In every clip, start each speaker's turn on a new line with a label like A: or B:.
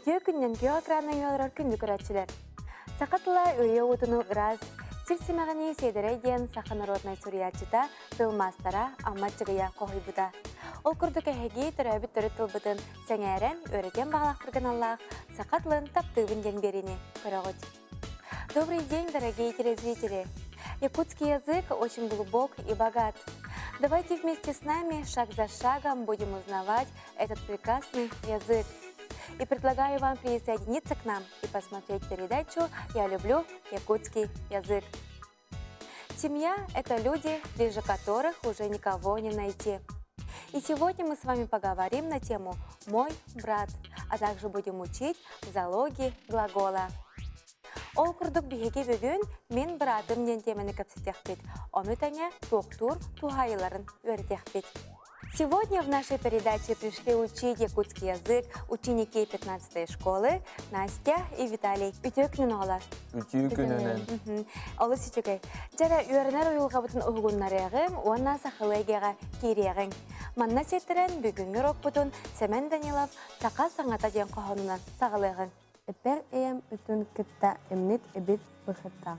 A: Ütü günden geografiyanın yollar kündü küratçılar. Sakatla öye otunu ıraz, silsimağını seydereyden Sakha Народной Сурьячыта тылмастара амматчыгыя kohuybuda. Ол күрдік әхеге түрәбі түрі тылбытын сәңәрен өреген бағлақ тұрған Аллах сақатлын таптыбын ден беріне көріғыд. Добрый день, дорогие телезрители! Якутский язык очень глубок и богат. Давайте вместе с нами шаг за шагом будем узнавать этот прекрасный язык. И предлагаю вам присоединиться к нам и посмотреть передачу «Я люблю якутский язык». Семья – это люди, ближе которых уже никого не найти. И сегодня мы с вами поговорим на тему «Мой брат», а также будем учить зоологии глагола. Ол күрдік бігеге бүгін мен братым ден темені көпсетекпет, оны тәне тоқтур тухайыларын өртекпет. Сегодня в нашей передаче пришли учить якутский язык ученики 15-й школы Настя и Виталий. Ütü олар.
B: Ütü gününün.
A: Олы сичекай. Жара үйерінер ойылға бұтын ұғыннарығын, онна сақылайгеға кереғын. Манна сеттерен бүгінгі рок бұтын Сәмен Данилов сақа саңата ден қоғынынан сағылығын.
C: Эпер эм үтін кітта эмнит эбит бұхытта.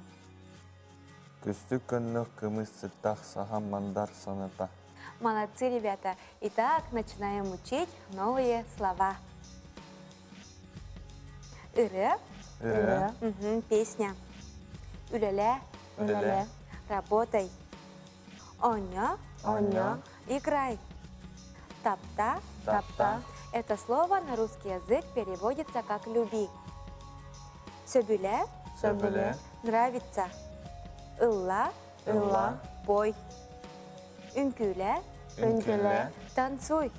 B: Күсті күннік кымыз сыттақ саған мандар саната.
A: Молодцы, ребята! Итак, начинаем учить новые слова. Иры. Песня. Үлеле.
B: Үлеле.
A: Работай. Оня.
B: Оня.
A: Играй. Тапта.
B: Тапта.
A: Это слово на русский язык переводится как «люби». Сөбүле.
B: Сөбүле.
A: Нравится. Ылла.
B: Ылла.
A: Бой. Үнкүле.
B: Үнкүле.
A: Танцуй.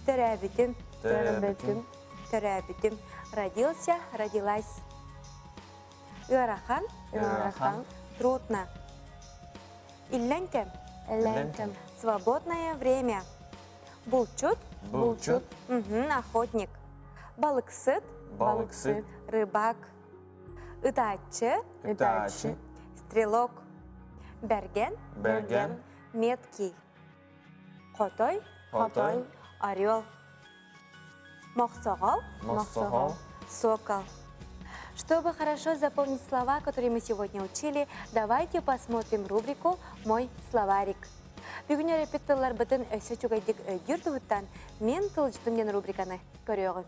A: Төрәбитим.
B: Төрәбитим.
A: Төрәбитим. Родился, родилась. Ыарахан.
B: Ыарахан.
A: Трудно. Илленкем.
B: Илленкем.
A: Свободное время. Булчут.
B: Булчут.
A: Охотник. Балыксыт.
B: Балыксыт.
A: Рыбак. Ытачы.
B: Ытачы.
A: Стрелок. Берген.
B: Берген.
A: Меткий. Котой.
B: Котой.
A: Орел. Мохсогол.
B: Мохсогол.
A: Сокол. Чтобы хорошо запомнить слова, которые мы сегодня учили, давайте посмотрим рубрику «Мой словарик». Бүгін репетиторлар бұтын өсі чугайдық өйдер тұғыттан мен тылжытым ден рубриканы көріғын.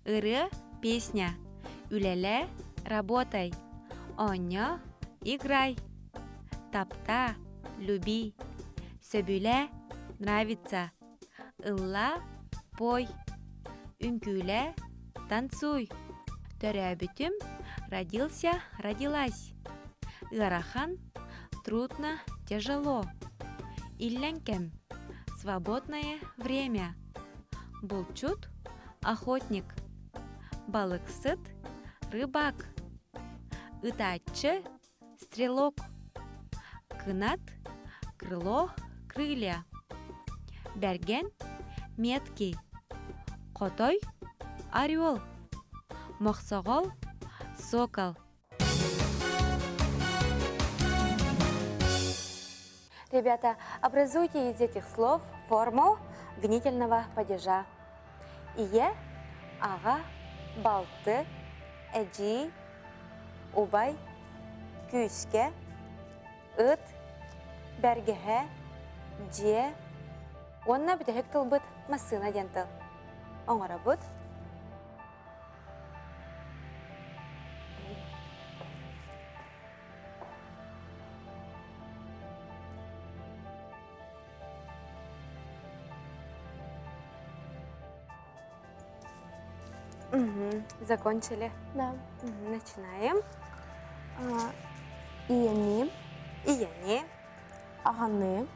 A: Иры – песня. Үлеле – работай. Оня – играй. Тапта – люби. Сөбүле – нравится. Ылла – пой. Үнкүле – танцуй. Төрәбитим – родился, родилась. Ыарахан – трудно, тяжело. Илленкем – свободное время. Булчут – охотник. Балыксыт – рыбак. Ытачы – стрелок. Кынат – крыло, крылья. Берген – меткий. Котой – орел. Мохсогол – сокол. Ребята, образуйте из этих слов форму гнительного падежа. Ие, ага, балты, эджи, убай, күйске, ыт, бәргеһе, же. Онна бітәхек тылбыт масына дентыл. Оңара бұд. Закончили?
C: Да.
A: Начинаем.
C: Иени,
A: Ияне,
C: ағаны,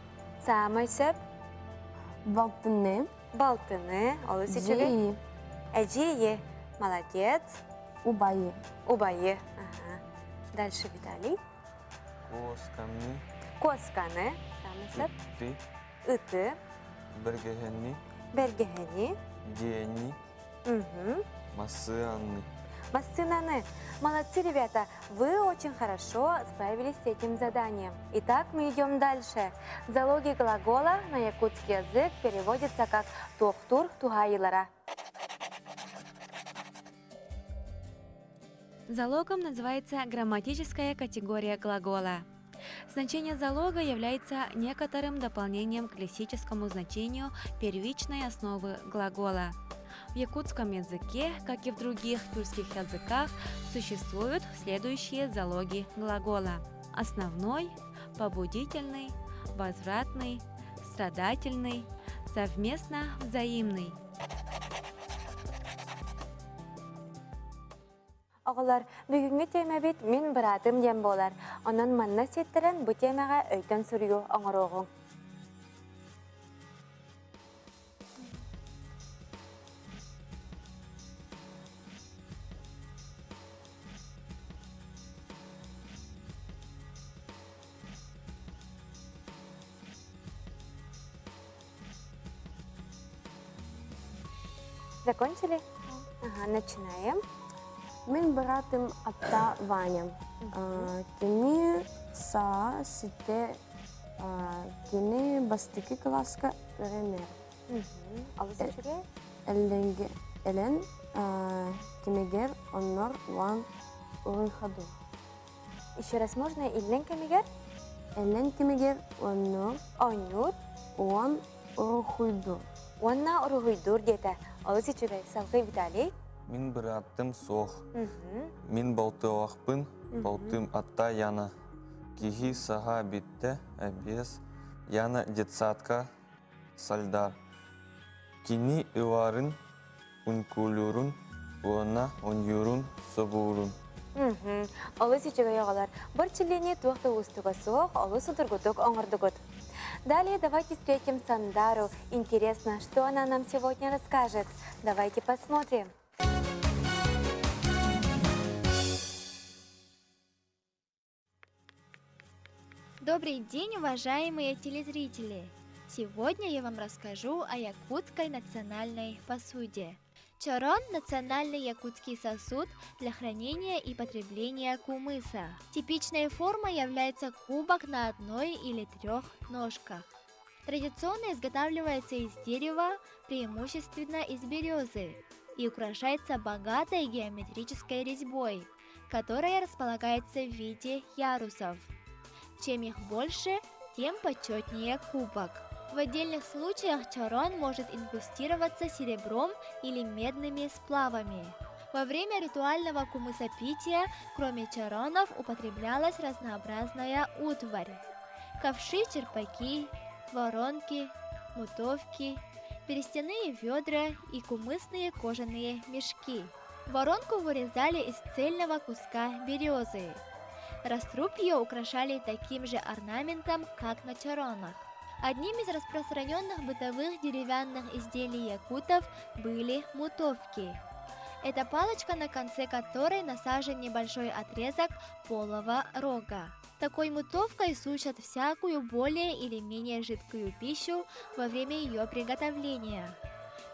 A: самайсып,
C: балтыны,
A: балтыны, олы сечеге.
C: жеи,
A: Әжие, молодец.
C: убайы.
A: Убайы. Дальше Виталий.
B: Косканы.
A: Косканы, самайсып,
B: Үтті.
A: ыты,
B: Бергехенни.
A: бергехени,
B: Дени. Масы анны.
A: Массынаны. Молодцы, ребята, вы очень хорошо справились с этим заданием. Итак, мы идем дальше. Залоги глагола на якутский язык переводится как «тохтур тугайылара». Залогом называется грамматическая категория глагола. Значение залога является некоторым дополнением к лексическому значению первичной основы глагола. В якутском языке, как и в других тюркских языках, существуют следующие залоги глагола: основной, побудительный, возвратный, страдательный, совместно взаимный. Оғылар, бүгінгі тема бет мен бұратым дем болар. Онан манна сеттерін бұл темаға өйтен сүріу оңыр оғың. Закончили? Ага, начинаем.
C: Мен братым атта Ваня. Кини са сите кини бастыки класска öğrenir.
A: Алысы жүре?
C: Элен кимегер оннор ван урыхаду.
A: Еще раз можно? Иллен кемигер?
C: Элен кимегер оннор
A: Оннур.
C: ван урыхуйду.
A: Онна урыгуйдур деді. Алысы жүре? Салғы Виталий.
B: Мин бираттым сох. Мин балтыуақпын, балтым атта яна. Кихи саха битте, әбес, яна детсадка сальдар. Кини ыварын, ункулюрун, уона унюрун, собурун.
A: Алысы жүре яғалар. Бір чилени туақты ұстыға соқ, алысы тұргутық оңырдығыт. Далее давайте встретим Сандару. Интересно, что она нам сегодня расскажет. Давайте посмотрим.
D: Добрый день, уважаемые телезрители! Сегодня я вам расскажу о якутской национальной посуде. Чорон – национальный якутский сосуд для хранения и потребления кумыса. Типичной формой является кубок на одной или трех ножках. Традиционно изготавливается из дерева, преимущественно из березы, и украшается богатой геометрической резьбой, которая располагается в виде ярусов. Чем их больше, тем почетнее кубок. В отдельных случаях чорон может инкрустироваться серебром или медными сплавами. Во время ритуального кумысопития, кроме чоронов, употреблялась разнообразная утварь. Ковши, черпаки, воронки, мутовки, берестяные ведра и кумысные кожаные мешки. Воронку вырезали из цельного куска березы. Раструб ее украшали таким же орнаментом, как на чоронах. Одним из распространенных бытовых деревянных изделий якутов были мутовки. Это палочка, на конце которой насажен небольшой отрезок полого рога. Такой мутовкой сушат всякую более или менее жидкую пищу во время ее приготовления.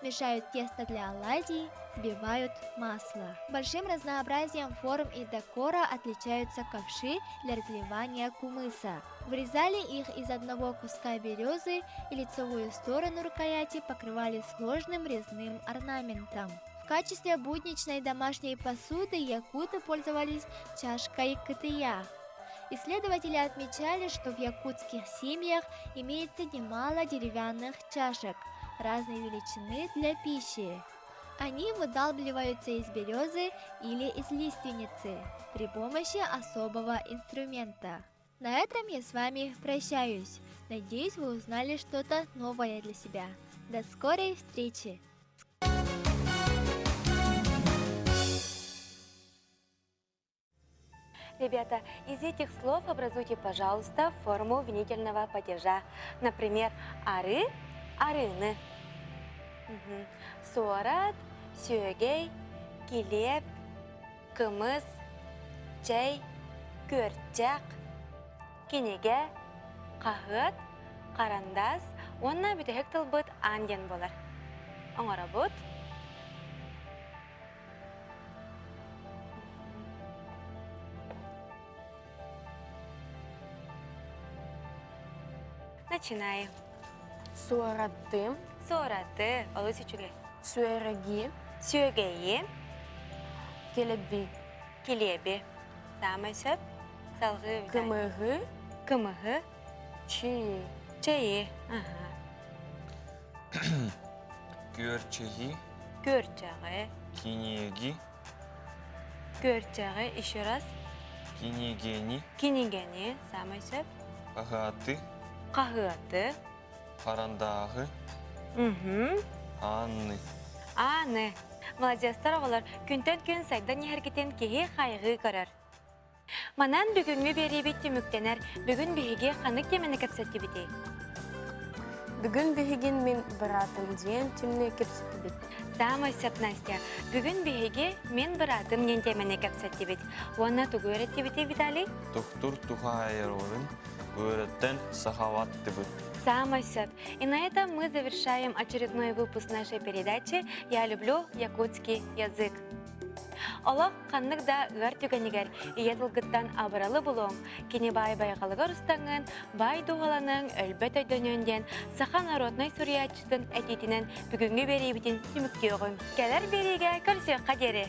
D: Мешают тесто для оладий, взбивают масло. Большим разнообразием форм и декора отличаются ковши для разливания кумыса. Вырезали их из одного куска березы и лицевую сторону рукояти покрывали сложным резным орнаментом. В качестве будничной домашней посуды якуты пользовались чашкой кытыя. Исследователи отмечали, что в якутских семьях имеется немало деревянных чашек разной величины для пищи. Они выдалбливаются из березы или из лиственницы при помощи особого инструмента. На этом я с вами прощаюсь. Надеюсь, вы узнали что-то новое для себя. До скорой встречи!
A: Ребята, из этих слов образуйте, пожалуйста, форму винительного падежа. Например, ары – арыны. Суарат, сүйегей, килеп, кымыз, чай, көртчак, кенеге, қағыт, қарандас, онна бүтәхек тылбыт анден болар. Оңара бұд. Начинаем.
C: Суараттым,
A: Сораты, олысы чүге.
C: суэрэги,
A: Сүйегейі,
C: келеби,
A: келебі. Самай сөп, салғы үді.
C: кымыгы,
A: Кымығы,
C: чи,
A: чайы. Ага.
B: Көрчеги,
A: Көрчағы,
B: кинеги,
A: көрчағы, еще раз.
B: кинегени,
A: Кинегені, самай сөп.
B: агаты,
A: Қағыты.
B: қарандагы,
A: Мхм.
B: анны.
A: Аны. Молодецтар оғылар күнтен күн сайдан ехеркетен кеге қайғы көрір. Манан бүгінгі бері бетті мүктенер, бүгін бейге қанық темені кәпсетті бітей.
C: бүгін бігін мен баратын дейін түмне кепсеті бит.
A: Самай сөп, Настя, бүгін бейге мен бір адым нен темені кәпсетті бит. Оны тұғы өретті бітей, Виталий?
B: Тухтур тухайырорын, көреттен сахаватты бұд.
A: Самой сөп. И на этом мы завершаем очередной выпуск нашей передачи «Я люблю якутский язык». Олақ қаннық да ғар түгенігер, иетілгіттан абыралы бұлым. Кені бай-байғалығыр ұстаңын, бай дуғаланың өлбет өйдөнөнден, саха народной суриятчытын әтетінен бүгінгі бері бітін түмікке оғын. Кәлер береге көрсек қадері.